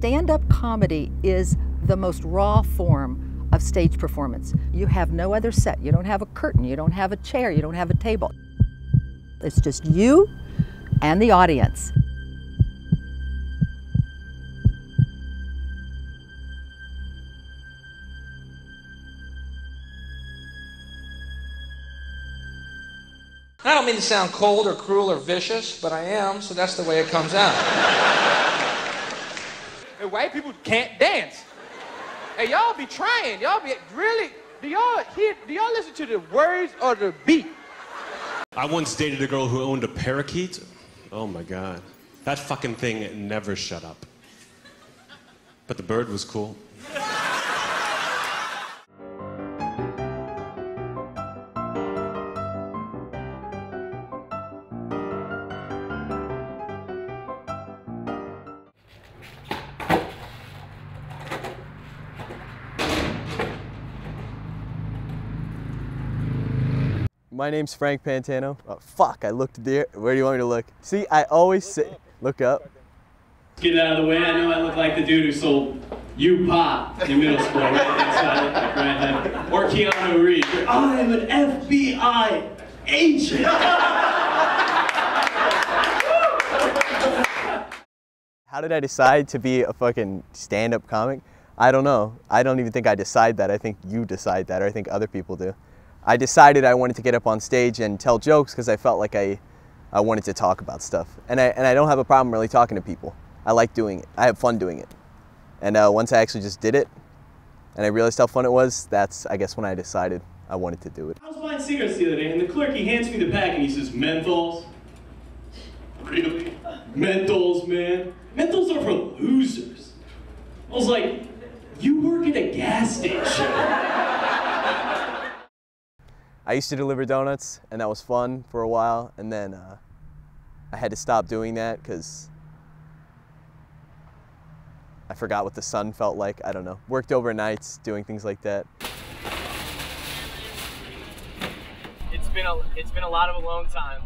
Stand-up comedy is the most raw form of stage performance. You have no other set. You don't have a curtain, you don't have a chair, you don't have a table. It's just you and the audience. I don't mean to sound cold or cruel or vicious, but I am, so that's the way it comes out. Hey, white people can't dance. Hey, y'all be trying. Y'all be really. Do y'all listen to the words or the beat? I once dated a girl who owned a parakeet. Oh my God. That fucking thing never shut up. But the bird was cool. My name's Frank Pantano. Oh, fuck, I looked there. Where do you want me to look? See, I always say, look up. Get out of the way. I know I look like the dude who sold you pop in middle school, right? That's what I look like, right? Or Keanu Reeves. I'm an FBI agent. How did I decide to be a fucking stand-up comic? I don't know. I don't even think I decide that. I think you decide that, or I think other people do. I decided I wanted to get up on stage and tell jokes because I felt like I wanted to talk about stuff. And I don't have a problem really talking to people. I like doing it. I have fun doing it. And once I actually just did it, and I realized how fun it was, that's, I guess, when I decided I wanted to do it. I was buying cigarettes the other day, and the clerk, he hands me the pack, and he says, menthols? Really? Menthols, man. Menthols are for losers. I was like, you work at a gas station. I used to deliver donuts, and that was fun for a while, and then I had to stop doing that because I forgot what the sun felt like. I don't know. Worked overnights doing things like that. It's been a lot of alone time.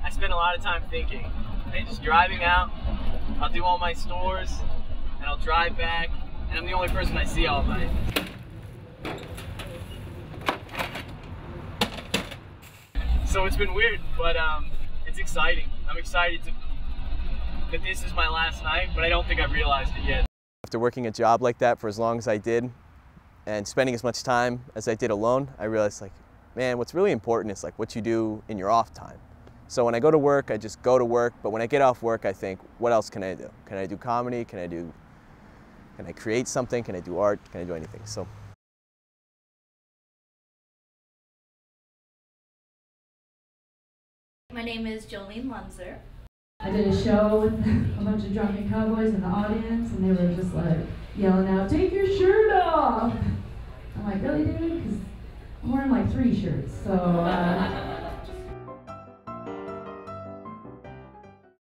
I spend a lot of time thinking. And just driving out, I'll do all my stores, and I'll drive back, and I'm the only person I see all night. So it's been weird, but it's exciting. I'm excited that this is my last night, but I don't think I've realized it yet. After working a job like that for as long as I did, and spending as much time as I did alone, I realized, like, man, what's really important is like what you do in your off time. So when I go to work, I just go to work, but when I get off work, I think, what else can I do? Can I do comedy? Can I create something? Can I do art? Can I do anything? So. My name is Jolene Munzer. I did a show with a bunch of drunken cowboys in the audience, and they were just like yelling out, "Take your shirt off!" I'm like, really, dude? Because I'm wearing like 3 shirts, so.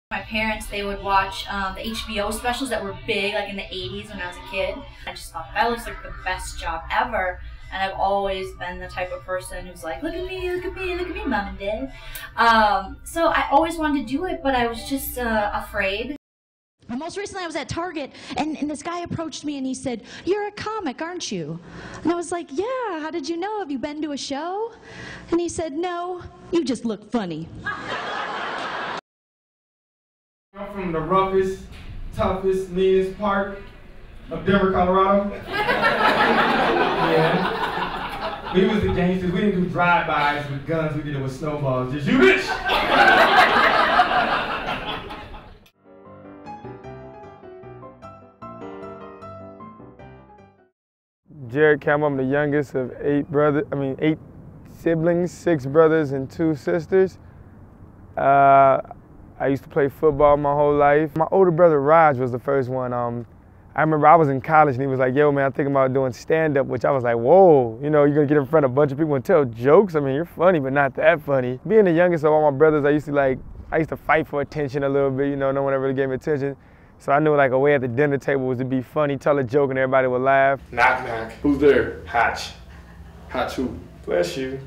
My parents, they would watch the HBO specials that were big, like in the 80s when I was a kid. I just thought that looks like the best job ever. And I've always been the type of person who's like, look at me, look at me, look at me, mom and dad. So I always wanted to do it, but I was just afraid. Most recently I was at Target, and this guy approached me and he said, "You're a comic, aren't you?" And I was like, "Yeah, how did you know? Have you been to a show?" And he said, "No, you just look funny." I'm from the roughest, toughest, meanest part of Denver, Colorado. Yeah. We was the gangsters. We didn't do drive-bys with guns. We did it with snowballs. Just you bitch! Jared Campbell, I'm the youngest of 8 siblings, 6 brothers and 2 sisters. I used to play football my whole life. My older brother Raj was the first one. I remember I was in college and he was like, "Yo, man, I'm thinking about doing stand-up," which I was like, whoa, you know, you're gonna get in front of a bunch of people and tell jokes? I mean, you're funny, but not that funny. Being the youngest of all my brothers, I used to fight for attention a little bit, you know, no one ever really gave me attention. So I knew like a way at the dinner table was to be funny, tell a joke and everybody would laugh. Knock, knock. Who's there? Hatch. Hatch who? Bless you.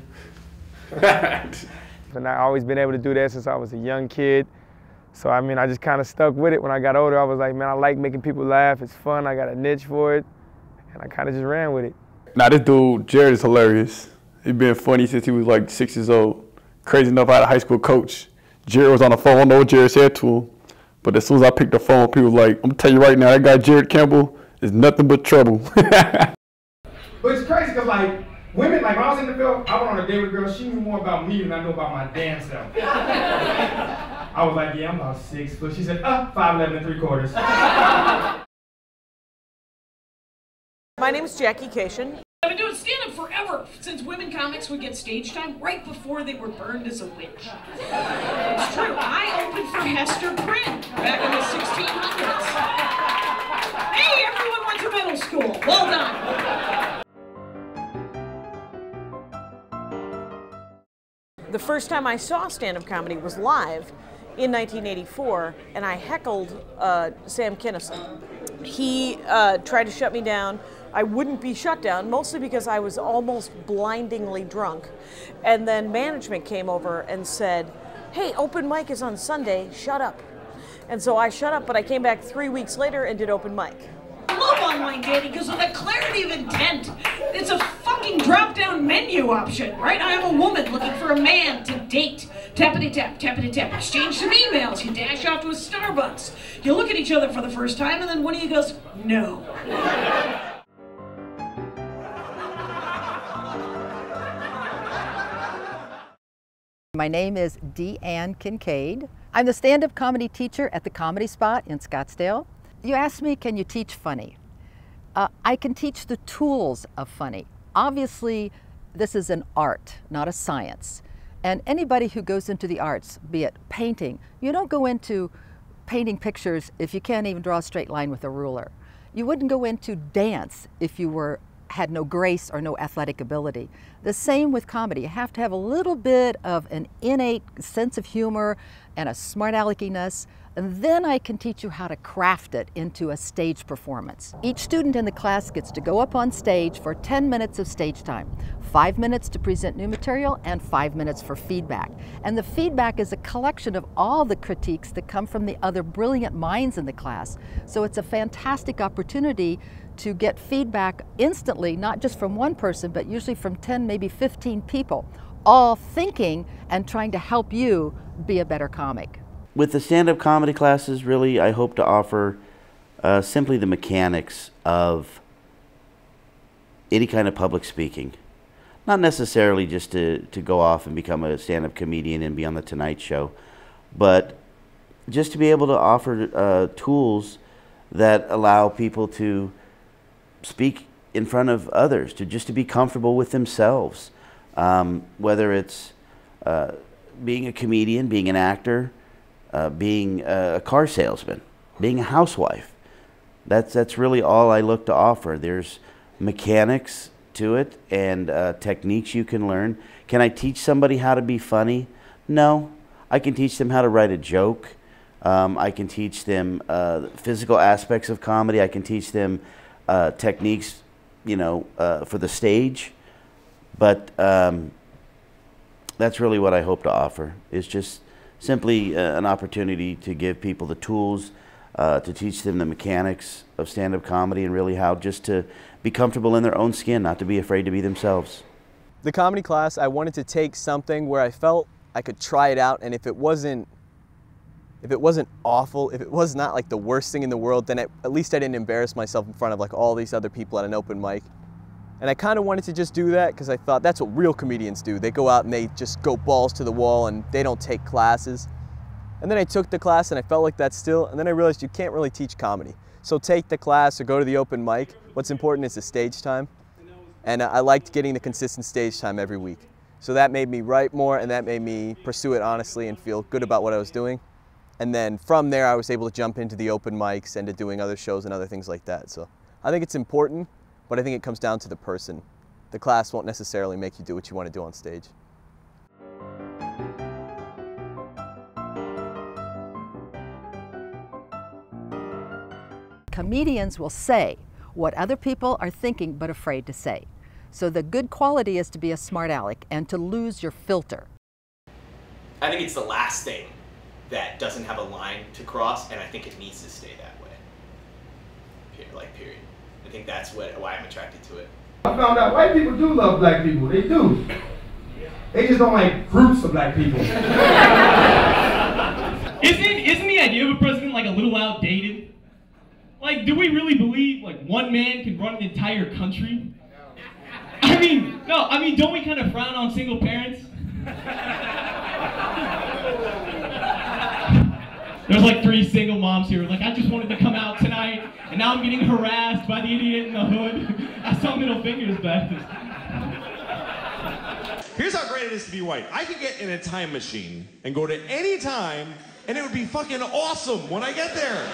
And I've always been able to do that since I was a young kid. So I mean, I just kind of stuck with it. When I got older, I was like, man, I like making people laugh. It's fun. I got a niche for it, and I kind of just ran with it. Now this dude, Jared, is hilarious. He's been funny since he was like 6 years old. Crazy enough, I had a high school coach. Jared was on the phone. I don't know what Jared said to him, but as soon as I picked the phone, people were like, I'm gonna tell you right now, that guy Jared Campbell is nothing but trouble. But it's crazy because like women, like when I was in the field, I went on a date with a girl. She knew more about me than I knew about my damn self. I was like, yeah, I'm about 6 foot. She said, 5'11" and 3/4. My name is Jackie Cation. I've been doing stand-up forever, since women comics would get stage time right before they were burned as a witch. It's true, I opened for Hester Prynne back in the 1600s. Hey, everyone went to middle school. Well done. The first time I saw stand-up comedy was live in 1984, and I heckled Sam Kinison. He tried to shut me down. I wouldn't be shut down, mostly because I was almost blindingly drunk. And then management came over and said, hey, open mic is on Sunday, shut up. And so I shut up, but I came back 3 weeks later and did open mic. I love online dating because of the clarity of intent. It's a fucking drop-down menu option, right? I am a woman looking for a man to date. Tappity-tap, tappity-tap, exchange some emails, you dash off to a Starbucks. You look at each other for the first time and then one of you goes, no. My name is Deanne Kincaid. I'm the stand-up comedy teacher at the Comedy Spot in Scottsdale. You asked me, can you teach funny? I can teach the tools of funny. Obviously, this is an art, not a science. And anybody who goes into the arts, be it painting, you don't go into painting pictures if you can't even draw a straight line with a ruler. You wouldn't go into dance if you had no grace or no athletic ability. The same with comedy. You have to have a little bit of an innate sense of humor and a smart aleckiness, and then I can teach you how to craft it into a stage performance. Each student in the class gets to go up on stage for 10 minutes of stage time, 5 minutes to present new material and 5 minutes for feedback. And the feedback is a collection of all the critiques that come from the other brilliant minds in the class. So it's a fantastic opportunity to get feedback instantly, not just from one person, but usually from 10, maybe 15 people, all thinking and trying to help you be a better comic. With the stand-up comedy classes, really, I hope to offer simply the mechanics of any kind of public speaking. Not necessarily just to go off and become a stand-up comedian and be on the Tonight Show, but just to be able to offer tools that allow people to speak in front of others, just to be comfortable with themselves. Whether it's being a comedian, being an actor, being a car salesman, being a housewife. That's really all I look to offer. There's mechanics to it and techniques you can learn. Can I teach somebody how to be funny? No. I can teach them how to write a joke. I can teach them physical aspects of comedy. I can teach them techniques, for the stage. But that's really what I hope to offer, is just simply an opportunity to give people the tools, to teach them the mechanics of stand-up comedy and really how just to be comfortable in their own skin, not to be afraid to be themselves. The comedy class, I wanted to take something where I felt I could try it out, and if it wasn't awful, if it was not like the worst thing in the world, then at least I didn't embarrass myself in front of like all these other people at an open mic. And I kind of wanted to just do that because I thought that's what real comedians do. They go out and they just go balls to the wall and they don't take classes. And then I took the class and I felt like that still, and then I realized you can't really teach comedy. So take the class or go to the open mic. What's important is the stage time. And I liked getting the consistent stage time every week. So that made me write more, and that made me pursue it honestly and feel good about what I was doing. And then from there I was able to jump into the open mics and to doing other shows and other things like that. So I think it's important, but I think it comes down to the person. The class won't necessarily make you do what you want to do on stage. Comedians will say what other people are thinking but afraid to say. So the good quality is to be a smart aleck and to lose your filter. I think it's the last thing that doesn't have a line to cross, and I think it needs to stay that way. Period. I think that's why I'm attracted to it. I found out white people do love black people. They do. They just don't like groups of black people. Isn't the idea of a president like a little outdated? Like, do we really believe like one man can run an entire country? I mean, don't we kind of frown on single parents? There's like 3 single moms here, like, I just wanted to come out tonight, and now I'm getting harassed by the idiot in the hood. I saw middle fingers back there. Here's how great it is to be white. I could get in a time machine and go to any time, and it would be fucking awesome when I get there.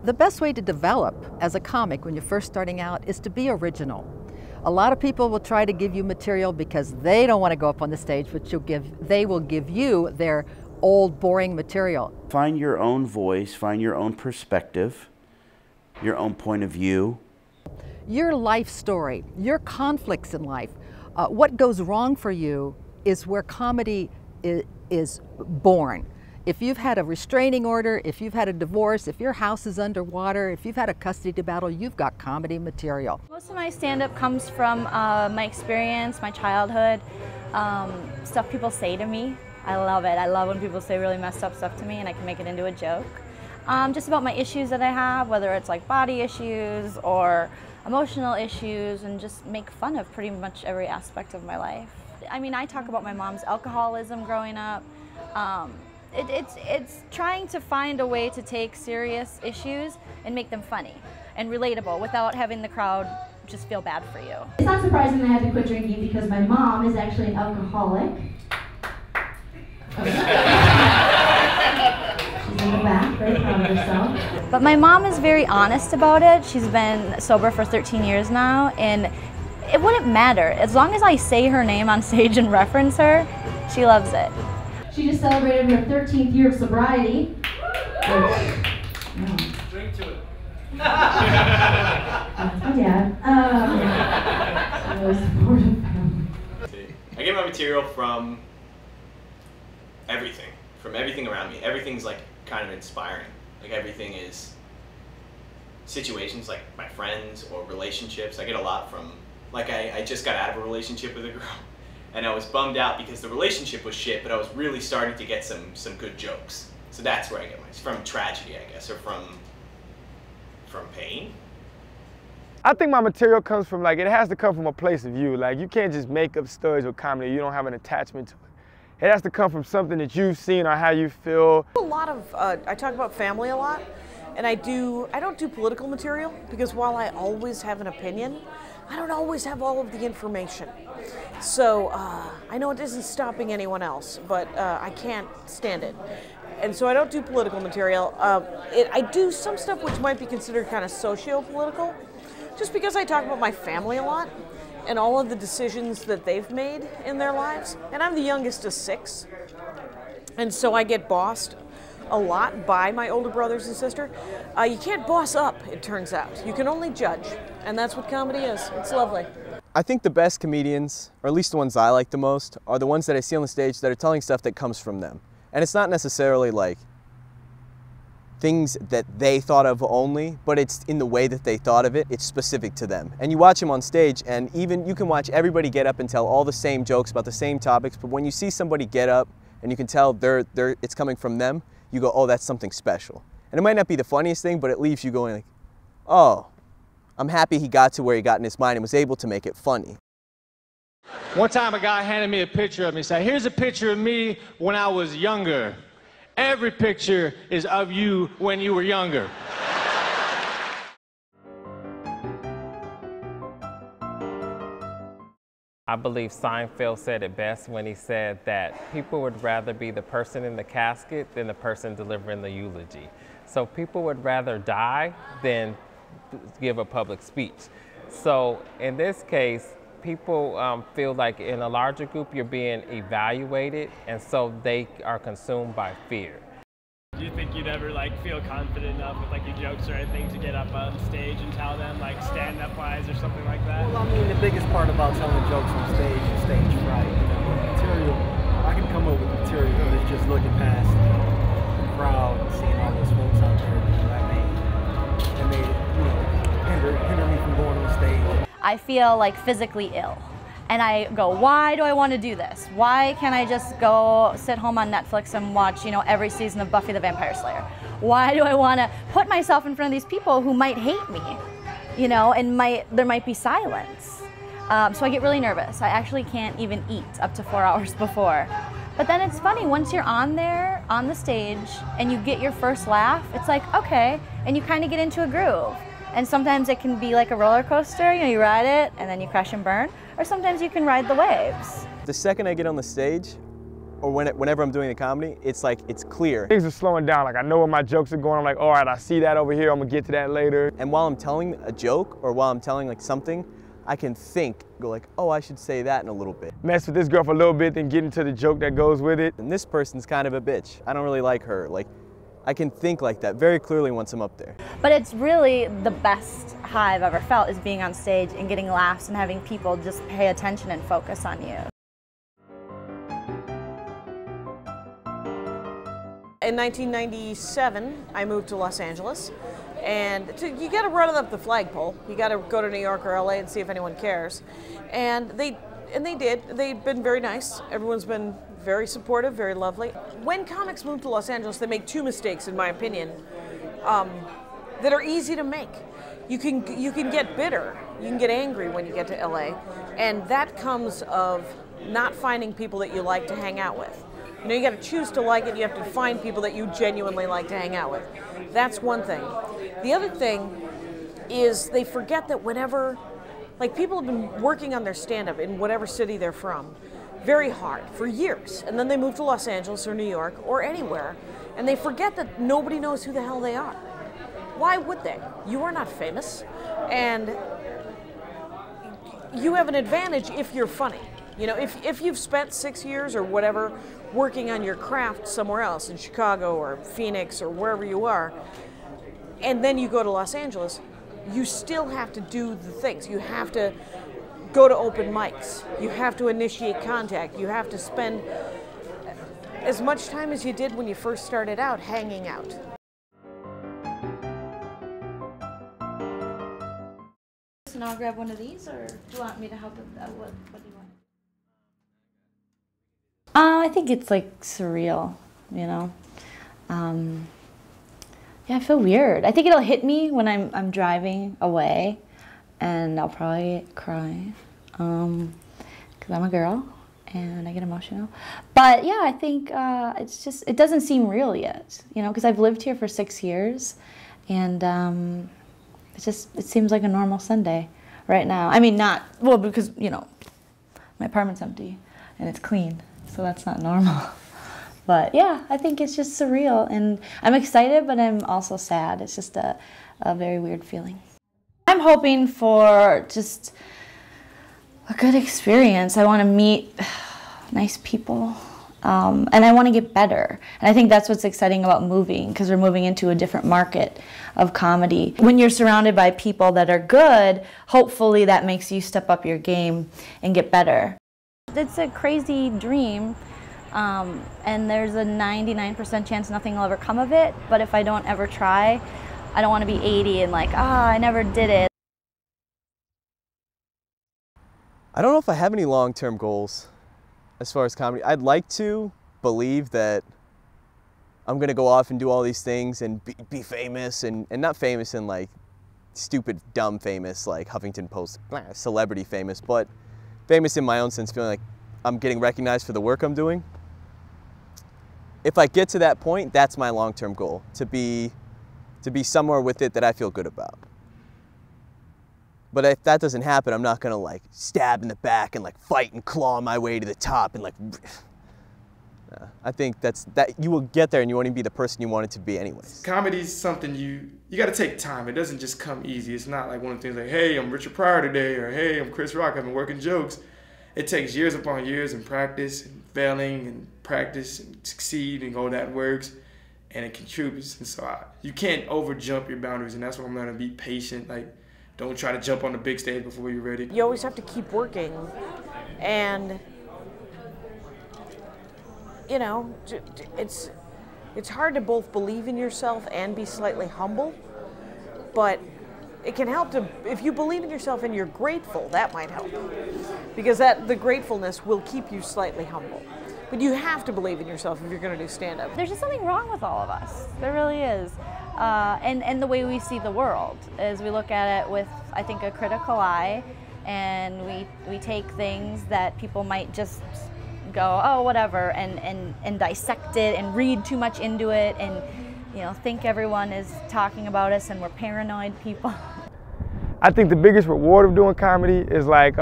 The best way to develop as a comic when you're first starting out is to be original. A lot of people will try to give you material because they don't want to go up on the stage, but they will give you their old, boring material. Find your own voice, find your own perspective, your own point of view. Your life story, your conflicts in life, what goes wrong for you is where comedy is born. If you've had a restraining order, if you've had a divorce, if your house is underwater, if you've had a custody battle, you've got comedy material. Most of my stand-up comes from my experience, my childhood, stuff people say to me. I love it. I love when people say really messed up stuff to me and I can make it into a joke. Just about my issues that I have, whether it's like body issues or emotional issues, and just make fun of pretty much every aspect of my life. I mean, I talk about my mom's alcoholism growing up. It's trying to find a way to take serious issues and make them funny and relatable without having the crowd just feel bad for you. It's not surprising that I had to quit drinking because my mom is actually an alcoholic. She's in the back, very proud of herself. But my mom is very honest about it. She's been sober for 13 years now, and it wouldn't matter. As long as I say her name on stage and reference her, she loves it. She just celebrated her 13th year of sobriety. Drink to it. That's my dad. Supportive family. I get my material from everything around me. Everything's like kind of inspiring. Like everything is situations like my friends or relationships. I get a lot from, like I just got out of a relationship with a girl. And I was bummed out because the relationship was shit, but I was really starting to get some good jokes. So that's where I get mine. From tragedy, I guess, or from pain. I think my material comes from, like, it has to come from a place of you. Like, you can't just make up stories or comedy. You don't have an attachment to it. It has to come from something that you've seen or how you feel. A lot of, I talk about family a lot, and I don't do political material because while I always have an opinion, I don't always have all of the information. So I know it isn't stopping anyone else, but I can't stand it. And so I don't do political material. I do some stuff which might be considered kind of socio-political, just because I talk about my family a lot and all of the decisions that they've made in their lives. And I'm the youngest of 6. And so I get bossed a lot by my older brothers and sister. You can't boss up, it turns out. You can only judge. And that's what comedy is. It's lovely. I think the best comedians, or at least the ones I like the most, are the ones that I see on the stage that are telling stuff that comes from them. And it's not necessarily like things that they thought of only, but it's in the way that they thought of it. It's specific to them. And you watch them on stage, and even you can watch everybody get up and tell all the same jokes about the same topics, but when you see somebody get up and you can tell it's coming from them, you go, oh, that's something special. And it might not be the funniest thing, but it leaves you going like, oh, I'm happy he got to where he got in his mind and was able to make it funny. One time a guy handed me a picture of me and said, here's a picture of me when I was younger. Every picture is of you when you were younger. I believe Seinfeld said it best when he said that people would rather be the person in the casket than the person delivering the eulogy. So people would rather die than give a public speech. So in this case, people feel like in a larger group you're being evaluated, and so they are consumed by fear. Do you think you'd ever feel confident enough with your jokes or anything to get up on stage and tell them, stand-up wise or something like that? Well, I mean, the biggest part about telling jokes on stage is stage fright. Material I can come up with material, but it's just looking past the crowd and seeing all those folks out there. That may hinder me from going on stage. I feel like physically ill. And I go, why do I want to do this? Why can't I just go sit home on Netflix and watch, every season of Buffy the Vampire Slayer? Why do I want to put myself in front of these people who might hate me, and there might be silence? So I get really nervous. I actually can't even eat up to 4 hours before. But then it's funny, once you're on there, on the stage, and you get your first laugh, it's like, okay, and you kind of get into a groove. And sometimes it can be like a roller coaster, you ride it and then you crash and burn, or sometimes you can ride the waves. The second I get on the stage, or whenever I'm doing the comedy, it's like, it's clear. Things are slowing down, like I know where my jokes are going, I'm like, all right, I see that over here, I'm gonna get to that later. And while I'm telling a joke, or while I'm telling like something, I can go like, oh, I should say that in a little bit. Mess with this girl for a little bit, then get into the joke that goes with it. And this person's kind of a bitch. I don't really like her. Like, I can think like that very clearly once I'm up there. But it's really the best high I've ever felt is being on stage and getting laughs and having people just pay attention and focus on you. In 1997, I moved to Los Angeles, and you got to run up the flagpole. You got to go to New York or LA and see if anyone cares, and they did. They've been very nice. Everyone's been very supportive, very lovely. When comics move to Los Angeles, they make two mistakes, in my opinion, that are easy to make. You can get bitter, you can get angry when you get to LA, and that comes of not finding people that you like to hang out with. You got to choose to like it, you have to find people that you genuinely like to hang out with. That's one thing. The other thing is they forget that whenever, like people have been working on their stand-up in whatever city they're from, very hard for years, and then they move to Los Angeles or New York or anywhere, and they forget that nobody knows who the hell they are. Why would they? You are not famous, and you have an advantage if you're funny. If you've spent 6 years or whatever working on your craft somewhere else, in Chicago or Phoenix or wherever you are, and then you go to Los Angeles, you still have to do the things. You have to go to open mics. You have to initiate contact. You have to spend as much time as you did when you first started out hanging out. And I'll grab one of these, or do you want me to help with that? What do you want? I think it's like surreal, Yeah, I feel weird. I think it'll hit me when I'm driving away, and I'll probably cry, because I'm a girl and I get emotional. But yeah, I think it doesn't seem real yet, because I've lived here for 6 years, and it seems like a normal Sunday right now. I mean, because my apartment's empty and it's clean, so that's not normal. But yeah, I think it's just surreal, and I'm excited, but I'm also sad. It's just a very weird feeling. I'm hoping for just a good experience. I want to meet nice people, and I want to get better. And I think that's what's exciting about moving, because we're moving into a different market of comedy. When you're surrounded by people that are good, hopefully that makes you step up your game and get better. It's a crazy dream, and there's a 99% chance nothing will ever come of it, but if I don't ever try, I don't want to be 80 and like, I never did it. I don't know if I have any long-term goals as far as comedy. I'd like to believe that I'm gonna go off and do all these things and be famous, and not famous in like stupid, dumb famous, like Huffington Post, celebrity famous, but famous in my own sense, feeling like I'm getting recognized for the work I'm doing. If I get to that point, that's my long-term goal, to be somewhere with it that I feel good about. But if that doesn't happen, I'm not gonna like stab in the back and like fight and claw my way to the top and like. I think that you will get there and you want to be the person you want it to be anyways. Comedy's something you got to take time. It doesn't just come easy. It's not like one of the things like, hey, I'm Richard Pryor today, or hey, I'm Chris Rock, I've been working jokes. It takes years upon years and practice and failing and practice and succeed and all that works, and it contributes. And so you can't over jump your boundaries, and that's what I'm learning, to be patient. Like, don't try to jump on the big stage before you're ready. You always have to keep working, and you know, it's hard to both believe in yourself and be slightly humble, but it can help to, if you believe in yourself and you're grateful, that might help. Because the gratefulness will keep you slightly humble. But you have to believe in yourself if you're going to do stand-up. There's just something wrong with all of us. There really is. And the way we see the world is we look at it with, I think, a critical eye, and we take things that people might just go, oh, whatever, and dissect it and read too much into it, and think everyone is talking about us and we're paranoid people. I think the biggest reward of doing comedy is like,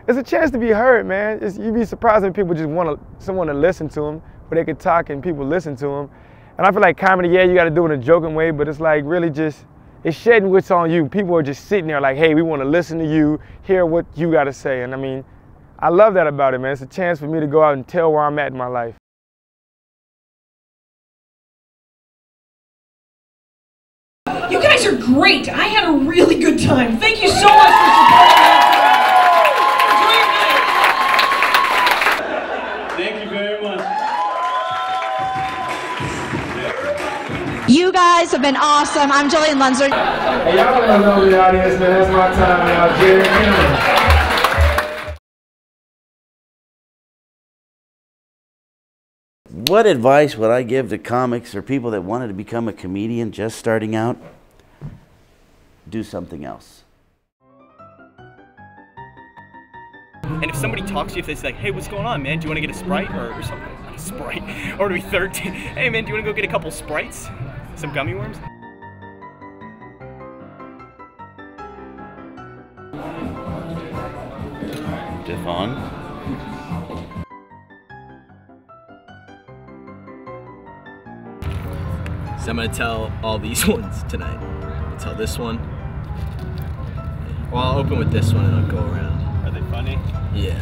it's a chance to be heard, man. You'd be surprised when people just want someone to listen to them, where they could talk and people listen to them. And I feel like comedy, yeah, you got to do it in a joking way, but it's like really just, it's shedding what's on you. People are just sitting there like, hey, we want to listen to you, hear what you got to say. And I mean, I love that about it, man. It's a chance for me to go out and tell where I'm at in my life. You guys are great. I had a really good time. Thank you so much for supporting me. Enjoy your night. Thank you very much. You guys have been awesome. I'm Jillian Lunzer. Hey, y'all don't know the audience, man. That's my time, y'all. Jerry Conor. What advice would I give to comics or people that wanted to become a comedian just starting out? Do something else. And if somebody talks to you, if they say, like, hey, what's going on, man? Do you want to get a Sprite or something? Not a Sprite. Or to be 13. Hey, man, do you want to go get a couple Sprites? Some gummy worms? Devon? So I'm going to tell all these ones tonight. I'll tell this one. Well, I'll open with this one and I'll go around. Are they funny? Yeah.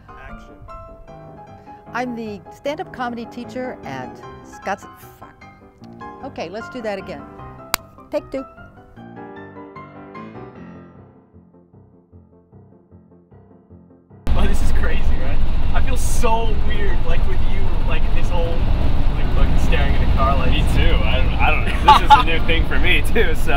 Action. I'm the stand-up comedy teacher at Scott's. Fuck. Okay, let's do that again. Take two. Oh, this is crazy, right? I feel so weird, like with you, like this whole, like fucking staring at a car like. Me too. I don't know. This is a new thing for me too. So.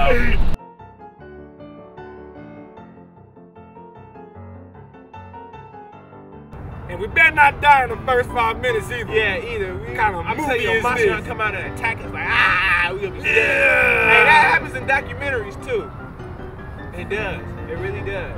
And we better not die in the first 5 minutes either. Yeah, either. We kind of movie is Monster this? gonna come out and attack us like, ah, we gonna be dead. Hey, that happens in documentaries too. It does. It really does.